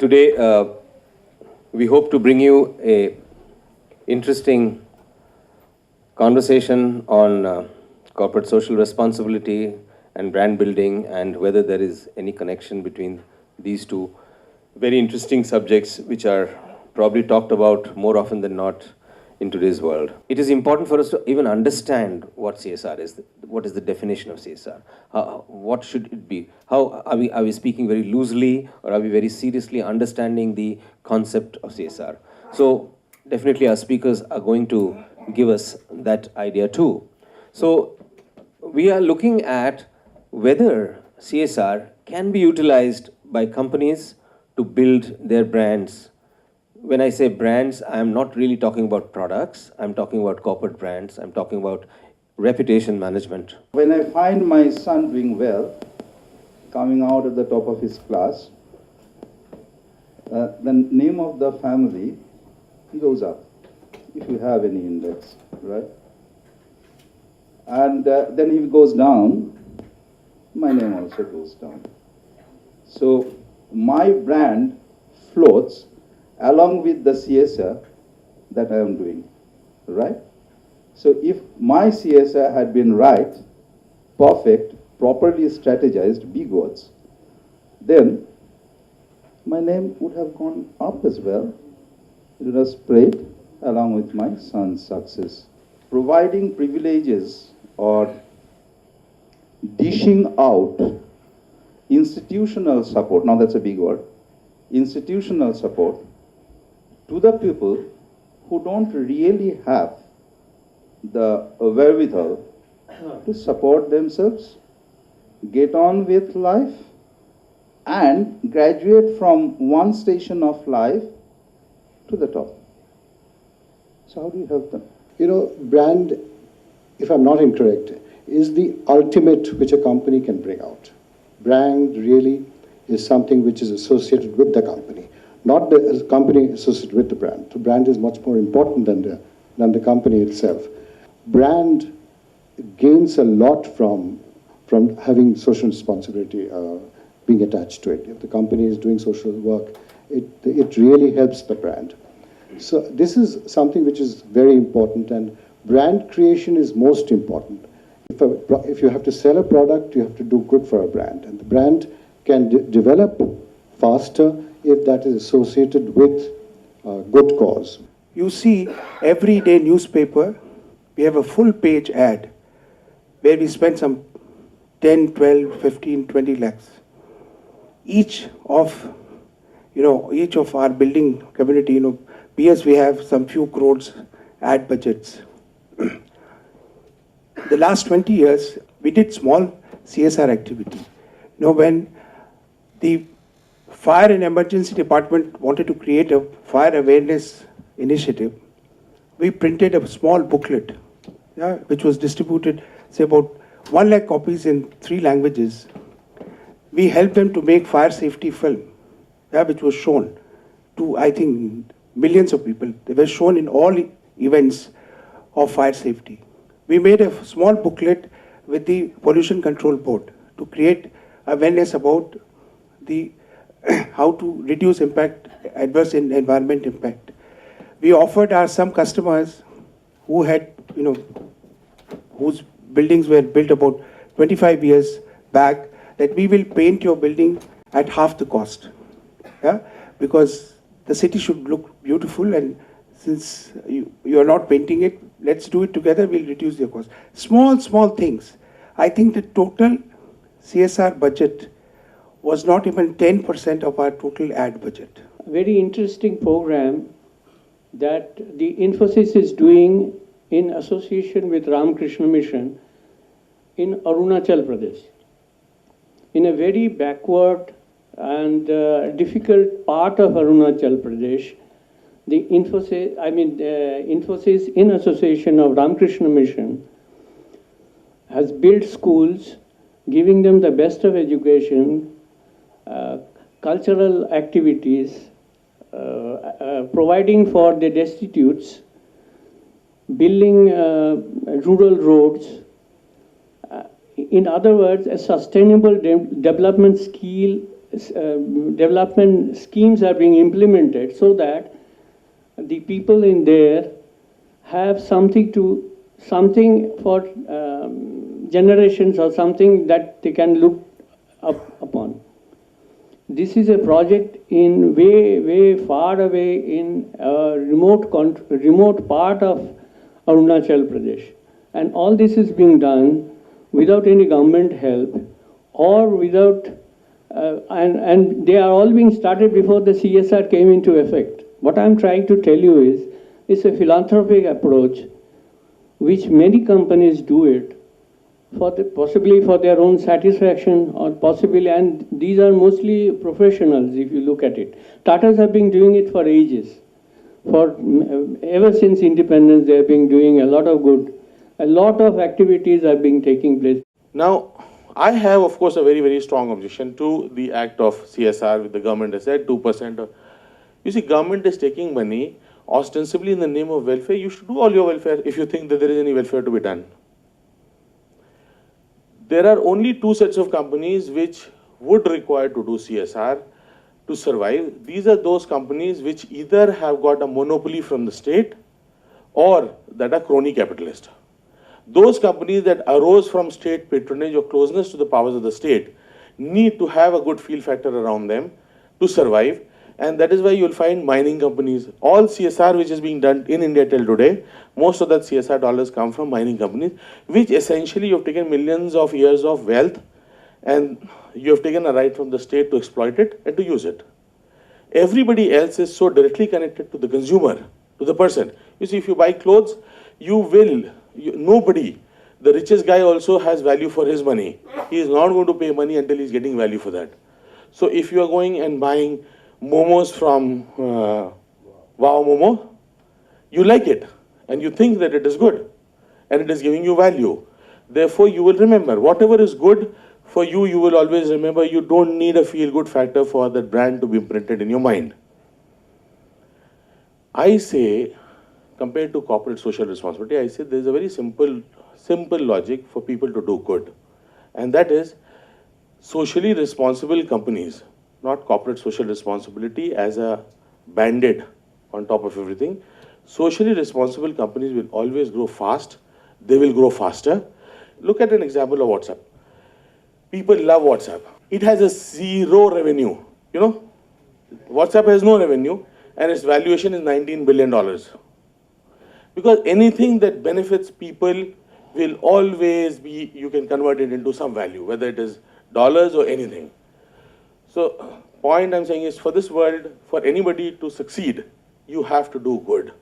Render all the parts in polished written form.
Today, we hope to bring you a interesting conversation on corporate social responsibility and brand building, and whether there is any connection between these two very interesting subjects, which are probably talked about more often than not in today's world. It is important for us to even understand what CSR is. What is the definition of CSR? What should it be? How are we speaking very loosely, or are we very seriously understanding the concept of CSR? So definitely our speakers are going to give us that idea too. So we are looking at whether CSR can be utilized by companies to build their brands. When I say brands, I'm not really talking about products. I'm talking about corporate brands. I'm talking about reputation management. When I find my son doing well, coming out at the top of his class, the name of the family goes up, if you have any index, right? And then if it goes down, my name also goes down. So my brand floats along with the CSR that I am doing, right? So if my CSR had been right, perfect, properly strategized, big words, then my name would have gone up as well. It would have spread along with my son's success. Providing privileges or dishing out institutional support, now that's a big word, institutional support to the people who don't really have the wherewithal to support themselves, get on with life, and graduate from one station of life to the top. So how do you help them? You know, brand, if I'm not incorrect, is the ultimate which a company can bring out. Brand really is something which is associated with the company, not the company associated with the brand. The brand is much more important than the company itself. Brand gains a lot from having social responsibility being attached to it. If the company is doing social work, it really helps the brand. So this is something which is very important, and brand creation is most important. If you have to sell a product, you have to do good for a brand, and the brand can develop faster if that is associated with a good cause. You see, everyday newspaper, we have a full page ad where we spend some 10, 12, 15, 20 lakhs. Each of our building community, PS, we have some few crores ad budgets. The last 20 years, we did small CSR activity. When the Fire and Emergency Department wanted to create a fire awareness initiative, we printed a small booklet, which was distributed, say about 1 lakh copies in 3 languages. We helped them to make fire safety film, which was shown to, I think, millions of people. They were shown in all events of fire safety. We made a small booklet with the Pollution Control Board to create awareness about the how to reduce impact, adverse environment impact. We offered some customers who had, whose buildings were built about 25 years back, that we will paint your building at half the cost. Because the city should look beautiful, and since you are not painting it, let's do it together, we'll reduce your cost. Small things. I think the total CSR budget was not even 10% of our total ad budget. Very interesting program that the Infosys is doing in association with Ramakrishna Mission in Arunachal Pradesh. In a very backward and difficult part of Arunachal Pradesh, the Infosys in association of Ramakrishna Mission has built schools, giving them the best of education, cultural activities, providing for the destitutes, building rural roads. In other words, a sustainable development scheme development schemes are being implemented so that the people in there have something for generations or something that they can look up upon. This is a project in way far away in a remote part of Arunachal Pradesh. And all this is being done without any government help or without, and they are all being started before the CSR came into effect. What I'm trying to tell you is, it's a philanthropic approach which many companies do it possibly for their own satisfaction or possibly, and these are mostly professionals if you look at it. Tatas have been doing it for ages. Ever since independence, they have been doing a lot of good. A lot of activities are being taking place. Now, I have, of course, a very, very strong objection to the act of CSR with the government has said 2%. You see, government is taking money ostensibly in the name of welfare. You should do all your welfare if you think that there is any welfare to be done. There are only two sets of companies which would require to do CSR to survive. These are those companies which either have got a monopoly from the state or that are crony capitalist. Those companies that arose from state patronage or closeness to the powers of the state need to have a good feel factor around them to survive. And that is why you'll find mining companies. All CSR which is being done in India till today, most of that CSR dollars come from mining companies, which essentially you have taken millions of years of wealth and you have taken a right from the state to exploit it and to use it. Everybody else is so directly connected to the consumer, to the person. You see, if you buy clothes, nobody, the richest guy also has value for his money. He is not going to pay money until he is getting value for that. So if you are going and buying momos from Wow Momo, you like it and you think that it is good and it is giving you value. Therefore, you will remember whatever is good for you, you will always remember. You don't need a feel-good factor for that brand to be imprinted in your mind. I say, compared to corporate social responsibility, I say there is a very simple logic for people to do good. And that is socially responsible companies, not corporate social responsibility as a band-aid on top of everything. Socially responsible companies will always grow fast. They will grow faster. Look at an example of WhatsApp. People love WhatsApp. It has a zero revenue. You know, WhatsApp has no revenue and its valuation is $19 billion. Because anything that benefits people will always be, you can convert it into some value, whether it is dollars or anything. So, point I'm saying is, for this world, for anybody to succeed, you have to do good.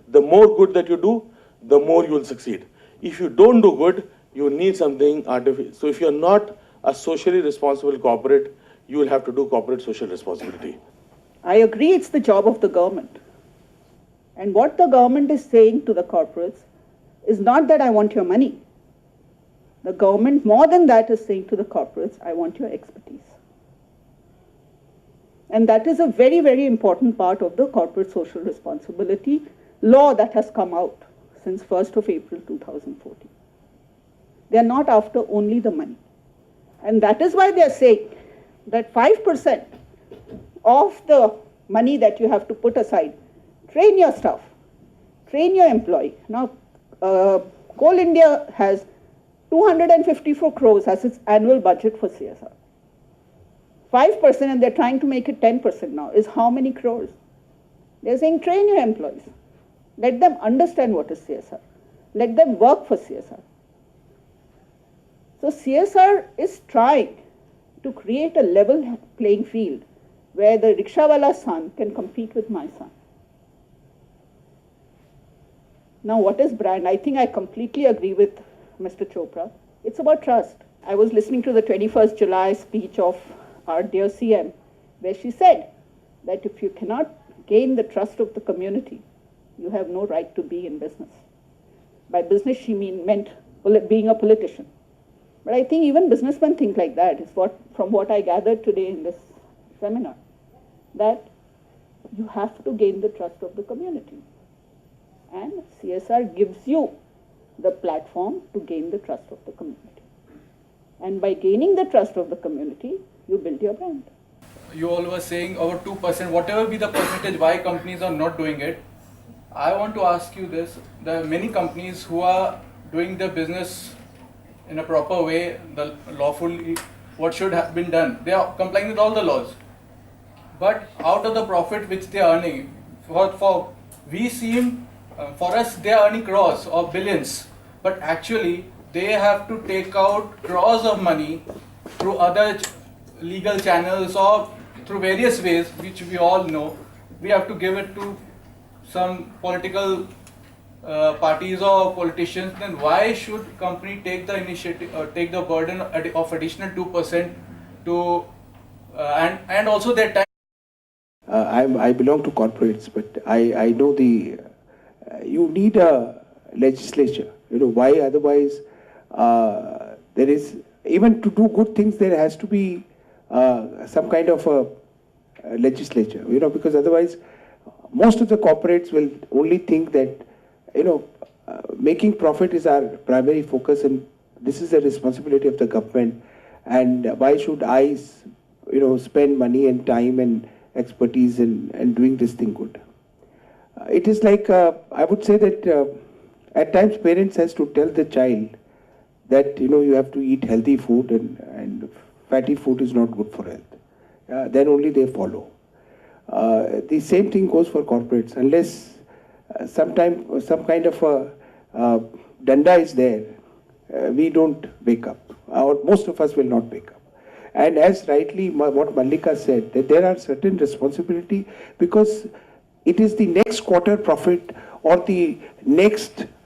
The more good that you do, the more you will succeed. If you don't do good, you need something artificial. So if you're not a socially responsible corporate, you will have to do corporate social responsibility. I agree it's the job of the government. And what the government is saying to the corporates is not that I want your money. The government, more than that, is saying to the corporates, I want your expertise. And that is a very, very important part of the corporate social responsibility law that has come out since 1st of April 2014. They are not after only the money. And that is why they are saying that 5% of the money that you have to put aside, train your staff, train your employee. Now, Coal India has 254 crores as its annual budget for CSR. 5%, and they're trying to make it 10% now, is how many crores? They're saying train your employees. Let them understand what is CSR. Let them work for CSR. So CSR is trying to create a level playing field where the rickshawala's son can compete with my son. Now, what is brand? I think I completely agree with Mr. Chopra. It's about trust. I was listening to the 21st July speech of our dear CM, where she said that if you cannot gain the trust of the community, you have no right to be in business. By business, she meant being a politician. But I think even businessmen think like that, is from what I gathered today in this seminar, that you have to gain the trust of the community. And CSR gives you the platform to gain the trust of the community. And by gaining the trust of the community, you build your brand. you all were saying over 2%, whatever be the percentage, why companies are not doing it. I want to ask you this. There are many companies who are doing their business in a proper way, the lawfully, what should have been done. They are complying with all the laws. But out of the profit which they are earning, for us they are earning crores or billions. But actually, they have to take out crores of money through other legal channels or through various ways, which we all know. We have to give it to some political parties or politicians. Then why should company take the initiative or take the burden of additional 2% to and also their time? I belong to corporates, but I know you need a legislature. Why? Otherwise, there is, even to do good things, there has to be some kind of a legislature, because otherwise most of the corporates will only think that, making profit is our primary focus and this is the responsibility of the government, and why should I, spend money and time and expertise in doing this thing good. It is like, I would say that at times parents has to tell the child that, you have to eat healthy food and fatty food is not good for health. Then only they follow. The same thing goes for corporates. Unless some kind of a danda is there, we don't wake up, or most of us will not wake up. And as rightly what Mallika said, that there are certain responsibility, because it is the next quarter profit or the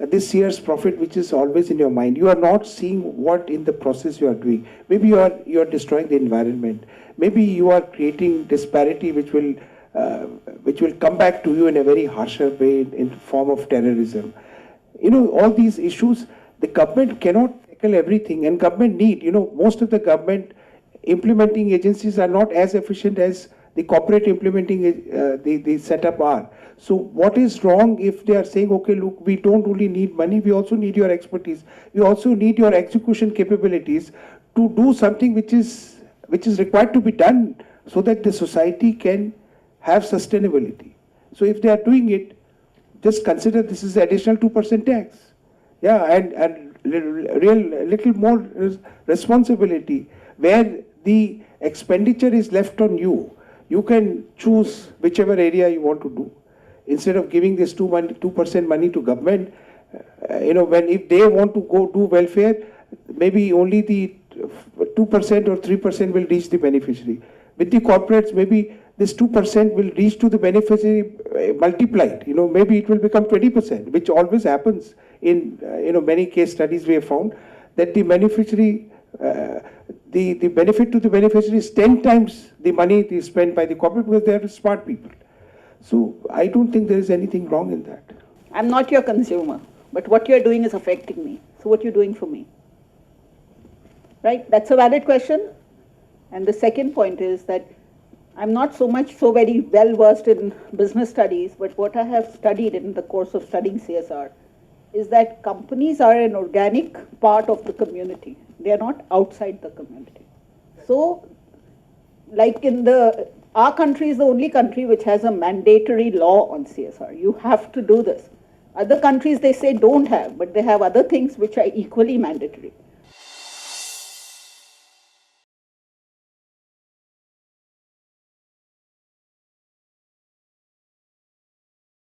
this year's profit which is always in your mind. You are not seeing what in the process you are doing. Maybe you are destroying the environment. Maybe you are creating disparity which will come back to you in a very harsher way in form of terrorism. All these issues, the government cannot tackle everything, and government need, most of the government implementing agencies are not as efficient as the corporate implementing the setup are. So what is wrong if they are saying, okay, look, we don't only need money, we also need your expertise. We also need your execution capabilities to do something which is required to be done so that the society can have sustainability. So if they are doing it, just consider this is additional 2% tax. Yeah, and little more responsibility, where the expenditure is left on you. You can choose whichever area you want to do. Instead of giving this 2% money to government, if they want to go do welfare, maybe only the 2% or 3% will reach the beneficiary. With the corporates, maybe this 2% will reach to the beneficiary multiplied. Maybe it will become 20%, which always happens in many case studies we have found, that the beneficiary, the benefit to the beneficiary is 10 times the money they spent by the corporate, because they are smart people. So I don't think there is anything wrong in that. I'm not your consumer, but what you're doing is affecting me. So what are you doing for me? Right? That's a valid question. And the second point is that I'm not so very well versed in business studies, but what I have studied in the course of studying CSR is that companies are an organic part of the community. They are not outside the community. So, like our country is the only country which has a mandatory law on CSR. You have to do this. Other countries, they say don't have, but they have other things which are equally mandatory.